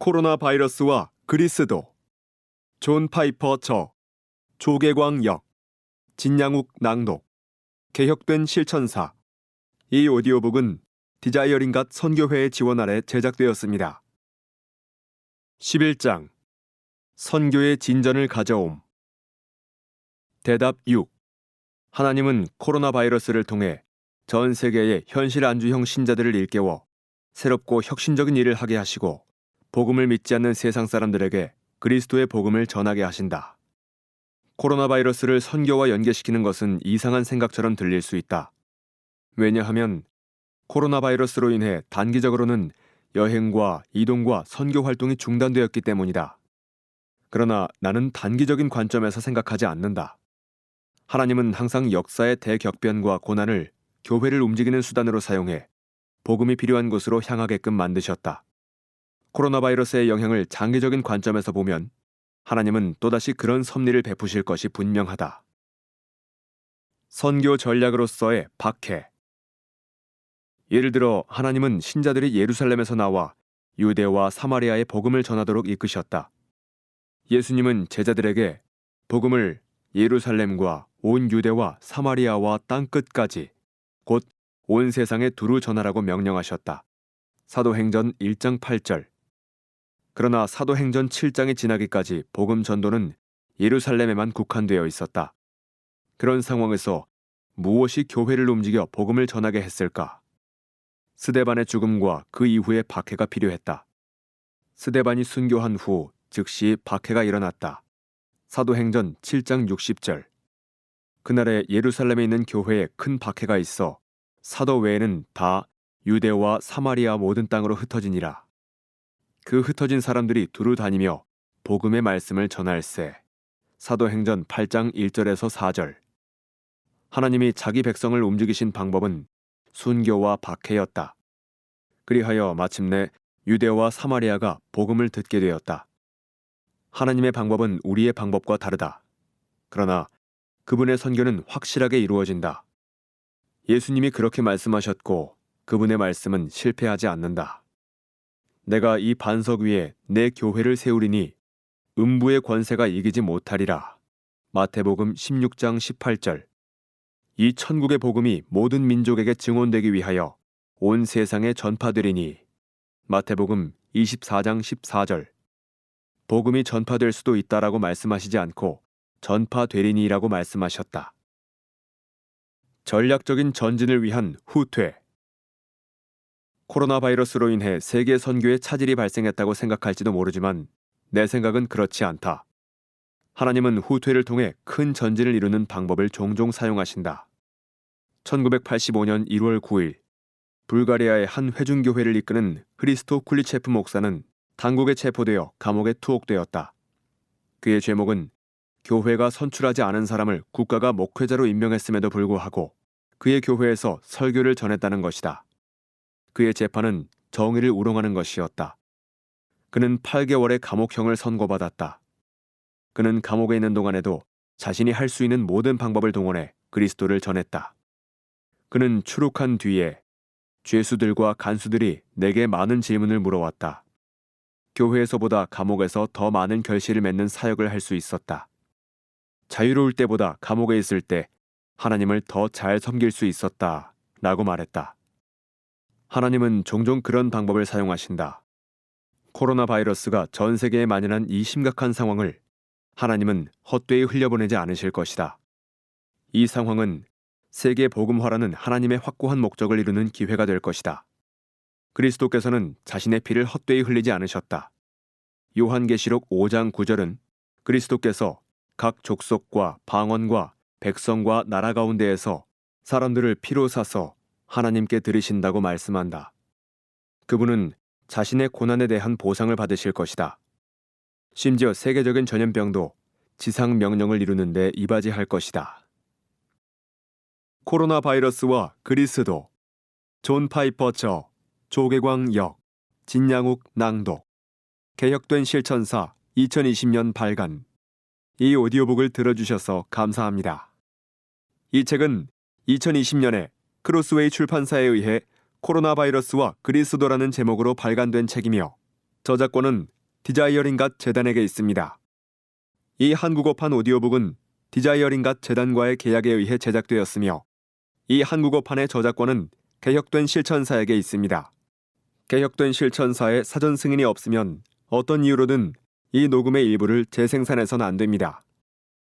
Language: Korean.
코로나 바이러스와 그리스도. 존 파이퍼 저, 조계광 역, 진양욱 낭독. 개혁된 실천사. 이 오디오북은 디자이어링갓 선교회의 지원 아래 제작되었습니다. 11장. 선교의 진전을 가져옴. 대답 6. 하나님은 코로나 바이러스를 통해 전 세계의 현실 안주형 신자들을 일깨워 새롭고 혁신적인 일을 하게 하시고 복음을 믿지 않는 세상 사람들에게 그리스도의 복음을 전하게 하신다. 코로나 바이러스를 선교와 연계시키는 것은 이상한 생각처럼 들릴 수 있다. 왜냐하면 코로나 바이러스로 인해 단기적으로는 여행과 이동과 선교 활동이 중단되었기 때문이다. 그러나 나는 단기적인 관점에서 생각하지 않는다. 하나님은 항상 역사의 대격변과 고난을 교회를 움직이는 수단으로 사용해 복음이 필요한 곳으로 향하게끔 만드셨다. 코로나 바이러스의 영향을 장기적인 관점에서 보면 하나님은 또다시 그런 섭리를 베푸실 것이 분명하다. 선교 전략으로서의 박해. 예를 들어 하나님은 신자들이 예루살렘에서 나와 유대와 사마리아의 복음을 전하도록 이끄셨다. 예수님은 제자들에게 복음을 예루살렘과 온 유대와 사마리아와 땅끝까지 곧 온 세상에 두루 전하라고 명령하셨다. 사도행전 1장 8절. 그러나 사도행전 7장이 지나기까지 복음 전도는 예루살렘에만 국한되어 있었다. 그런 상황에서 무엇이 교회를 움직여 복음을 전하게 했을까? 스데반의 죽음과 그 이후의 박해가 필요했다. 스데반이 순교한 후 즉시 박해가 일어났다. 사도행전 7장 60절. 그날에 예루살렘에 있는 교회에 큰 박해가 있어 사도 외에는 다 유대와 사마리아 모든 땅으로 흩어지니라. 그 흩어진 사람들이 두루 다니며 복음의 말씀을 전할세. 사도행전 8장 1절에서 4절. 하나님이 자기 백성을 움직이신 방법은 순교와 박해였다. 그리하여 마침내 유대와 사마리아가 복음을 듣게 되었다. 하나님의 방법은 우리의 방법과 다르다. 그러나 그분의 선교는 확실하게 이루어진다. 예수님이 그렇게 말씀하셨고 그분의 말씀은 실패하지 않는다. 내가 이 반석 위에 내 교회를 세우리니 음부의 권세가 이기지 못하리라. 마태복음 16장 18절. 이 천국의 복음이 모든 민족에게 증언되기 위하여 온 세상에 전파되리니. 마태복음 24장 14절. 복음이 전파될 수도 있다라고 말씀하시지 않고 전파되리니라고 말씀하셨다. 전략적인 전진을 위한 후퇴. 코로나 바이러스로 인해 세계 선교에 차질이 발생했다고 생각할지도 모르지만 내 생각은 그렇지 않다. 하나님은 후퇴를 통해 큰 전진을 이루는 방법을 종종 사용하신다. 1985년 1월 9일 불가리아의 한 회중교회를 이끄는 흐리스토 쿨리체프 목사는 당국에 체포되어 감옥에 투옥되었다. 그의 죄목은 교회가 선출하지 않은 사람을 국가가 목회자로 임명했음에도 불구하고 그의 교회에서 설교를 전했다는 것이다. 그의 재판은 정의를 우롱하는 것이었다. 그는 8개월의 감옥형을 선고받았다. 그는 감옥에 있는 동안에도 자신이 할 수 있는 모든 방법을 동원해 그리스도를 전했다. 그는 추록한 뒤에 죄수들과 간수들이 내게 많은 질문을 물어왔다. 교회에서보다 감옥에서 더 많은 결실을 맺는 사역을 할 수 있었다. 자유로울 때보다 감옥에 있을 때 하나님을 더 잘 섬길 수 있었다 라고 말했다. 하나님은 종종 그런 방법을 사용하신다. 코로나 바이러스가 전 세계에 만연한 이 심각한 상황을 하나님은 헛되이 흘려보내지 않으실 것이다. 이 상황은 세계 복음화라는 하나님의 확고한 목적을 이루는 기회가 될 것이다. 그리스도께서는 자신의 피를 헛되이 흘리지 않으셨다. 요한계시록 5장 9절은 그리스도께서 각 족속과 방언과 백성과 나라 가운데에서 사람들을 피로 사서 하나님께 드리신다고 말씀한다. 그분은 자신의 고난에 대한 보상을 받으실 것이다. 심지어 세계적인 전염병도 지상 명령을 이루는 데 이바지할 것이다. 코로나 바이러스와 그리스도. 존 파이퍼 저, 조계광 역, 진양욱 낭독. 개혁된 실천사 2020년 발간. 이 오디오북을 들어주셔서 감사합니다. 이 책은 2020년에 크로스웨이 출판사에 의해 코로나 바이러스와 그리스도라는 제목으로 발간된 책이며 저작권은 디자이어링갓 재단에게 있습니다. 이 한국어판 오디오북은 디자이어링갓 재단과의 계약에 의해 제작되었으며 이 한국어판의 저작권은 개혁된 실천사에게 있습니다. 개혁된 실천사의 사전 승인이 없으면 어떤 이유로든 이 녹음의 일부를 재생산해서는 안 됩니다.